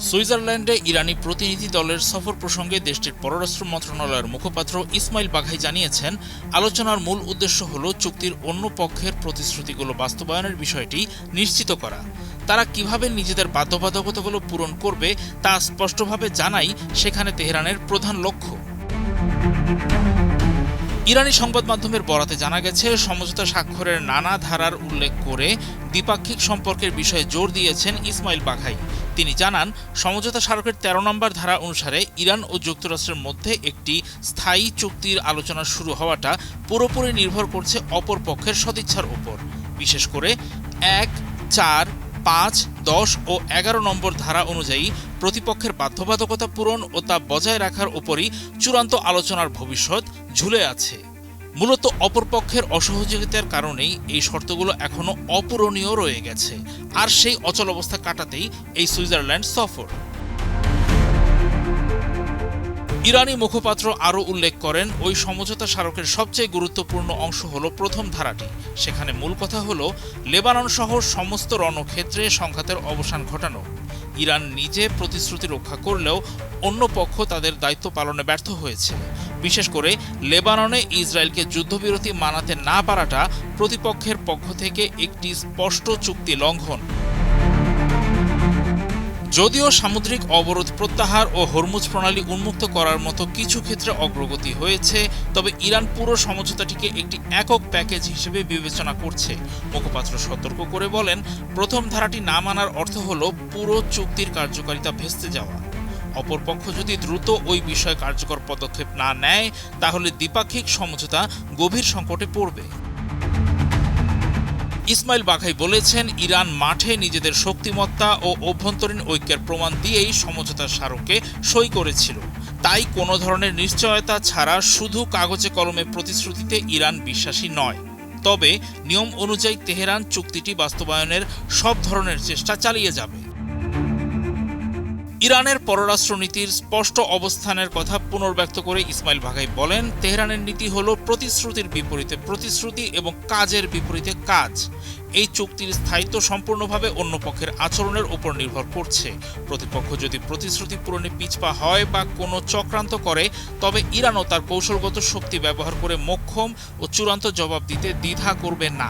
সুইজারল্যান্ডে ইরানি প্রতিনিধি দলের সফর প্রসঙ্গে দেশটির পররাষ্ট্র মন্ত্রণালয়ের মুখপাত্র ইসমাইল বাঘাই জানিয়েছেন, আলোচনার মূল উদ্দেশ্য হল চুক্তির অন্য পক্ষের প্রতিশ্রুতিগুলো বাস্তবায়নের বিষয়টি নিশ্চিত করা। তারা কিভাবে নিজেদের বাধ্যবাধকতাগুলো পূরণ করবে তা স্পষ্টভাবে জানাই সেখানে তেহরানের প্রধান লক্ষ্য। ইরানি সংবাদ মাধ্যমের বরাতে জানা গেছে, সমঝোতা স্বাক্ষরের নানা ধারার উল্লেখ করে দ্বিপাক্ষিক সম্পর্কের বিষয়ে জোর দিয়েছেন ইসমাইল বাঘাই। তিনি জানান, সমঝোতা স্মারকের ১৩ নম্বর ধারা অনুসারে ইরান ও যুক্তরাষ্ট্রের মধ্যে একটি স্থায়ী চুক্তির আলোচনা শুরু হওয়াটা পুরোপুরি নির্ভর করছে অপর পক্ষের সদিচ্ছার উপর। বিশেষ করে ১, ৪, ৫, ১০ ও ১১ নম্বর ধারা অনুযায়ী প্রতিপক্ষের বাধ্যবাধকতা পূরণ ও তা বজায় রাখার উপরই চূড়ান্ত আলোচনার ভবিষ্যৎ ঝুলে আছে। মূলত অপরপক্ষের অসহযোগিতার কারণেই এই শর্তগুলো এখনো অপূরণীয় রয়ে গেছে, আর সেই অচল অবস্থা কাটাতেই এই সুইজারল্যান্ড সফর। ইরানি মুখপাত্র আরও উল্লেখ করেন, ওই সমঝোতা স্মারকের সবচেয়ে গুরুত্বপূর্ণ অংশ হল প্রথম ধারাটি। সেখানে মূল কথা হল লেবানন সহ সমস্ত রণক্ষেত্রে সংঘাতের অবসান ঘটানো। ইরান নিজে প্রতিশ্রুতি রক্ষা করলেও অন্য পক্ষ তাদের দায়িত্ব পালনে ব্যর্থ হয়েছে। বিশেষ করে লেবাননে ইসরায়েলকে যুদ্ধবিরতি মানাতে না পারাটা প্রতিপক্ষের পক্ষ থেকে একটি স্পষ্ট চুক্তি লঙ্ঘন। যদিও সামুদ্রিক অবরোধ প্রত্যাহার ও হরমুজ প্রণালী উন্মুক্ত করার মতো কিছু ক্ষেত্রে অগ্রগতি হয়েছে, তবে ইরান পুরো সমঝোতাটিকে একটি একক প্যাকেজ হিসেবে বিবেচনা করছে। মুখপাত্র সতর্ক করে বলেন, প্রথম ধারাটি না মানার অর্থ হল পুরো চুক্তির কার্যকারিতা ভেস্তে যাওয়া। অপরপক্ষ যদি দ্রুত ওই বিষয়ে কার্যকর পদক্ষেপ না নেয়, তাহলে দ্বিপাক্ষিক সমঝোতা গভীর সংকটে পড়বে। ইসমাইল বাঘাই বলেছেন, ইরান মাঠে নিজেদের শক্তিমত্তা ও অভ্যন্তরীণ ঐক্যের প্রমাণ দিয়েই সমঝোতা স্মারকে সই করেছিল। তাই কোনো ধরনের নিশ্চয়তা ছাড়া শুধু কাগজে কলমে প্রতিশ্রুতিতে ইরান বিশ্বাসী নয়। তবে নিয়ম অনুযায়ী তেহরান চুক্তিটি বাস্তবায়নের সব ধরনের চেষ্টা চালিয়ে যাবে। ইরানের পররাষ্ট্রনীতির স্পষ্ট অবস্থানের কথা পুনর্ব্যক্ত করে ইসমাইল বাঘাই বলেন, তেহরানের নীতি হল প্রতিশ্রুতির বিপরীতে প্রতিশ্রুতি এবং কাজের বিপরীতে কাজ। এই চুক্তির স্থায়িত্ব সম্পূর্ণভাবে অন্য পক্ষের আচরণের উপর নির্ভর করছে। প্রতিপক্ষ যদি প্রতিশ্রুতি পূরণে পিছপা হয় বা কোনো চক্রান্ত করে, তবে ইরানও তার কৌশলগত শক্তি ব্যবহার করে মোক্ষম ও চূড়ান্ত জবাব দিতে দ্বিধা করবে না।